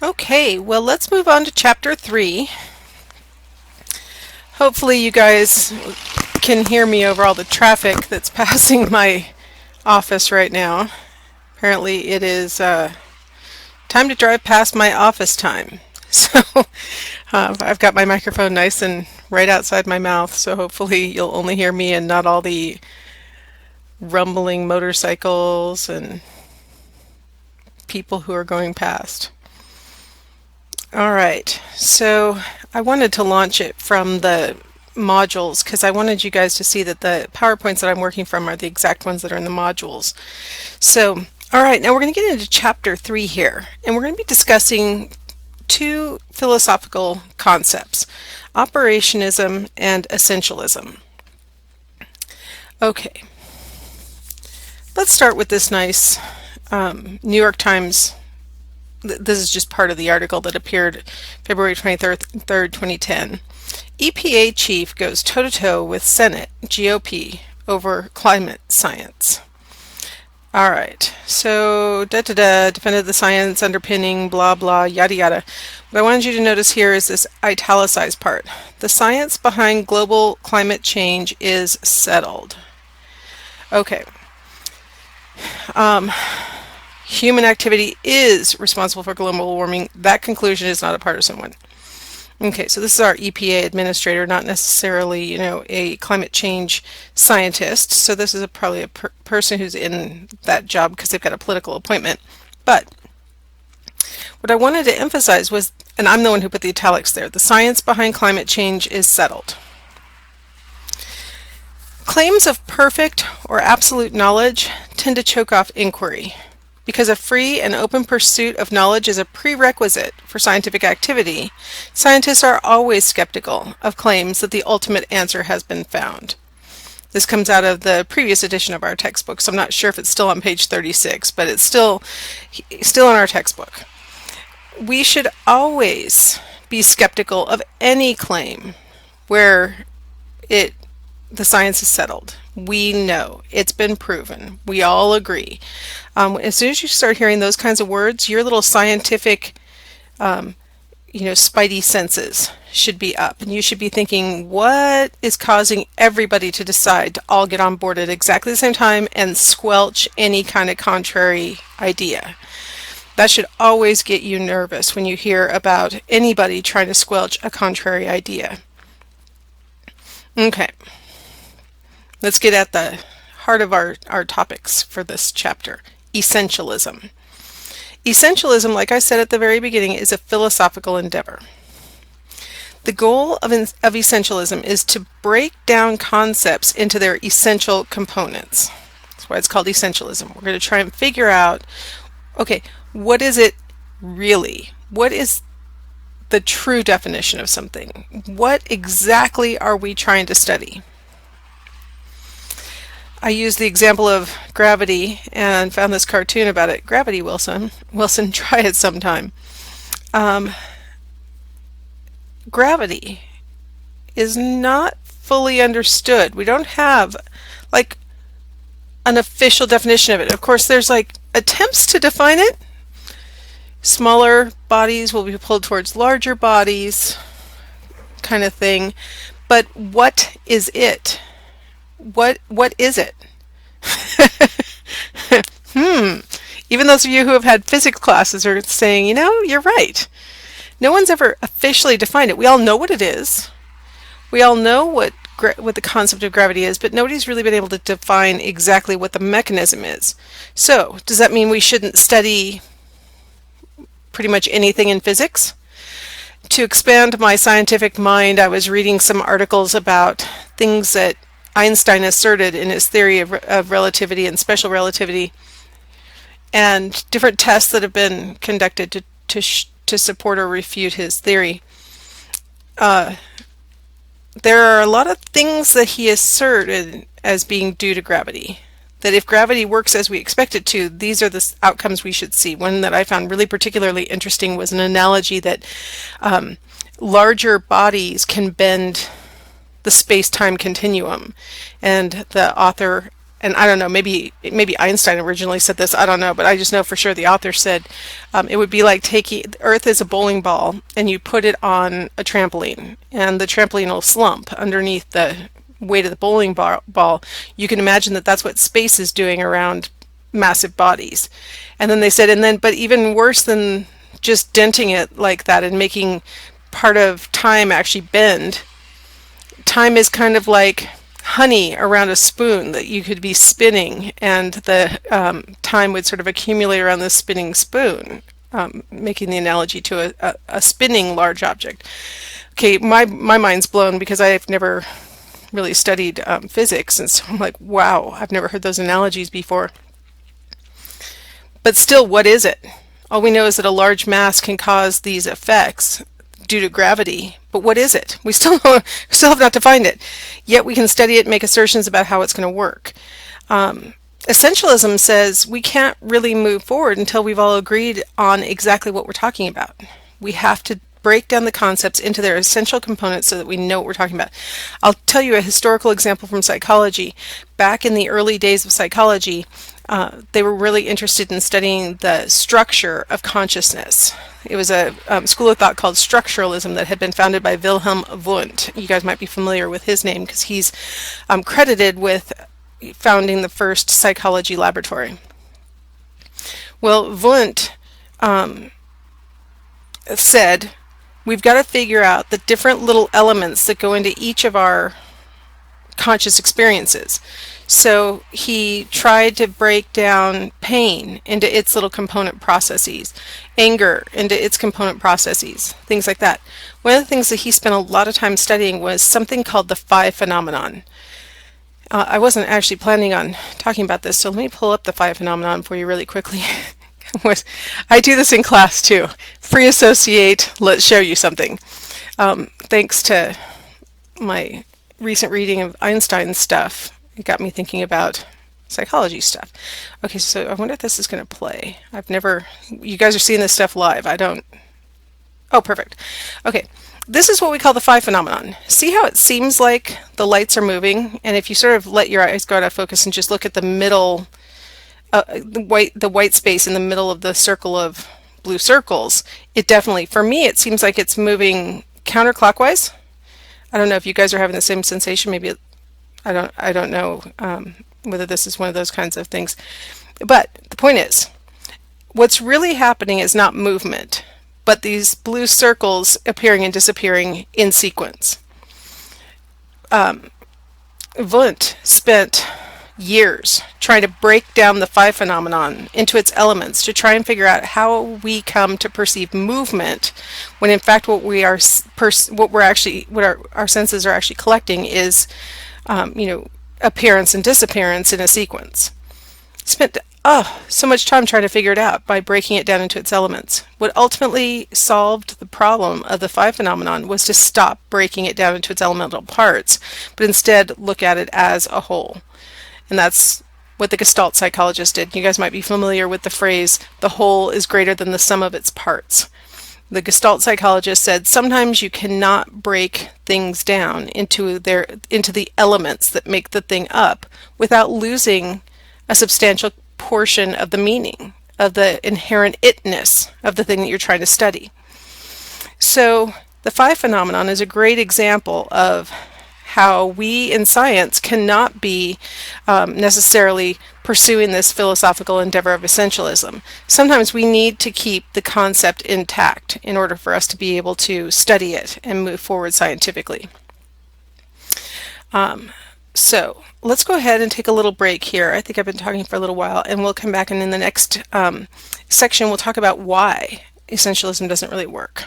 Okay, well, let's move on to chapter 3. Hopefully you guys can hear me over all the traffic that's passing my office right now. Apparently it is time to drive past my office time. So I've got my microphone nice and right outside my mouth, so hopefully you'll only hear me and not all the rumbling motorcycles and people who are going past. All right, so I wanted to launch it from the modules because I wanted you guys to see that the PowerPoints that I'm working from are the exact ones that are in the modules. So, all right, now we're going to get into chapter 3 here, and we're going to be discussing two philosophical concepts, operationism and essentialism. Okay, let's start with this nice New York Times. This is just part of the article that appeared February 23rd, 2010. EPA chief goes toe-to-toe with Senate GOP over climate science. All right, so defended the science underpinning, blah, blah, yada, yada. What I wanted you to notice here is this italicized part. The science behind global climate change is settled. Okay. Human activity is responsible for global warming. That conclusion is not a partisan one. Okay, so this is our EPA administrator, not necessarily, a climate change scientist. So this is probably a person who's in that job because they've got a political appointment. But what I wanted to emphasize was, and I'm the one who put the italics there, the science behind climate change is settled. Claims of perfect or absolute knowledge tend to choke off inquiry. Because a free and open pursuit of knowledge is a prerequisite for scientific activity, scientists are always skeptical of claims that the ultimate answer has been found. This comes out of the previous edition of our textbook, so I'm not sure if it's still on page 36, but it's still in our textbook. We should always be skeptical of any claim where the science is settled. We know. It's been proven. We all agree. As soon as you start hearing those kinds of words, your little scientific, spidey senses should be up. And you should be thinking, what is causing everybody to decide to all get on board at exactly the same time and squelch any kind of contrary idea? That should always get you nervous when you hear about anybody trying to squelch a contrary idea. Okay. Let's get at the heart of our topics for this chapter, essentialism. Essentialism, like I said at the very beginning, is a philosophical endeavor. The goal of essentialism is to break down concepts into their essential components. That's why it's called essentialism. We're going to try and figure out, okay, what is it really? What is the true definition of something? What exactly are we trying to study? I used the example of gravity and found this cartoon about it. Gravity, Wilson. Wilson, try it sometime. Gravity is not fully understood. We don't have like an official definition of it. Of course, there's like attempts to define it. Smaller bodies will be pulled towards larger bodies, kind of thing. But what is it? What is it? Even those of you who have had physics classes are saying, you're right. No one's ever officially defined it. We all know what it is. We all know what the concept of gravity is, but nobody's really been able to define exactly what the mechanism is. So, does that mean we shouldn't study pretty much anything in physics? To expand my scientific mind, I was reading some articles about things that Einstein asserted in his theory of relativity and special relativity, and different tests that have been conducted to support or refute his theory. There are a lot of things that he asserted as being due to gravity. That if gravity works as we expect it to, these are the outcomes we should see. One that I found really particularly interesting was an analogy that larger bodies can bend the space-time continuum, and the author and I don't know, maybe Einstein originally said this, I don't know, but I just know for sure the author said it would be like taking Earth is a bowling ball and you put it on a trampoline, and the trampoline will slump underneath the weight of the bowling ball. You can imagine that that's what space is doing around massive bodies. And then they said, but even worse than just denting it like that and making part of time actually bend, time is kind of like honey around a spoon that you could be spinning, and the time would sort of accumulate around the spinning spoon, making the analogy to a spinning large object. Okay, my mind's blown because I've never really studied physics, and so I'm like, wow, I've never heard those analogies before. But still, what is it? All we know is that a large mass can cause these effects due to gravity, but what is it? We still have not defined it. Yet we can study it and make assertions about how it's going to work. Essentialism says we can't really move forward until we've all agreed on exactly what we're talking about. We have to break down the concepts into their essential components so that we know what we're talking about. I'll tell you a historical example from psychology. Back in the early days of psychology, they were really interested in studying the structure of consciousness. It was a school of thought called structuralism that had been founded by Wilhelm Wundt. You guys might be familiar with his name because he's credited with founding the first psychology laboratory. Well, Wundt said, we've got to figure out the different little elements that go into each of our conscious experiences. So he tried to break down pain into its little component processes, anger into its component processes, things like that. One of the things that he spent a lot of time studying was something called the phi phenomenon. I wasn't actually planning on talking about this, so let me pull up the phi phenomenon for you really quickly. I do this in class too. Free associate, let's show you something. Thanks to my recent reading of Einstein's stuff, it got me thinking about psychology stuff. Okay, so I wonder if this is going to play. You guys are seeing this stuff live. Oh, perfect. Okay, this is what we call the phi phenomenon. See how it seems like the lights are moving? And if you sort of let your eyes go out of focus and just look at the middle, the white space in the middle of the circle of blue circles, it definitely, for me, it seems like it's moving counterclockwise. I don't know if you guys are having the same sensation. Maybe I don't know whether this is one of those kinds of things. But the point is, what's really happening is not movement, but these blue circles appearing and disappearing in sequence. Wundt spent years trying to break down the phi phenomenon into its elements to try and figure out how we come to perceive movement when in fact what our senses are actually collecting is appearance and disappearance in a sequence. Spent so much time trying to figure it out by breaking it down into its elements. What ultimately solved the problem of the phi phenomenon was to stop breaking it down into its elemental parts, but instead look at it as a whole. And that's what the Gestalt psychologist did. You guys might be familiar with the phrase, the whole is greater than the sum of its parts. The Gestalt psychologist said sometimes you cannot break things down into the elements that make the thing up without losing a substantial portion of the meaning, of the inherent itness of the thing that you're trying to study. So the phi phenomenon is a great example of how we in science cannot be necessarily pursuing this philosophical endeavor of essentialism. Sometimes we need to keep the concept intact in order for us to be able to study it and move forward scientifically. So let's go ahead and take a little break here. I think I've been talking for a little while, and we'll come back, and in the next section we'll talk about why essentialism doesn't really work.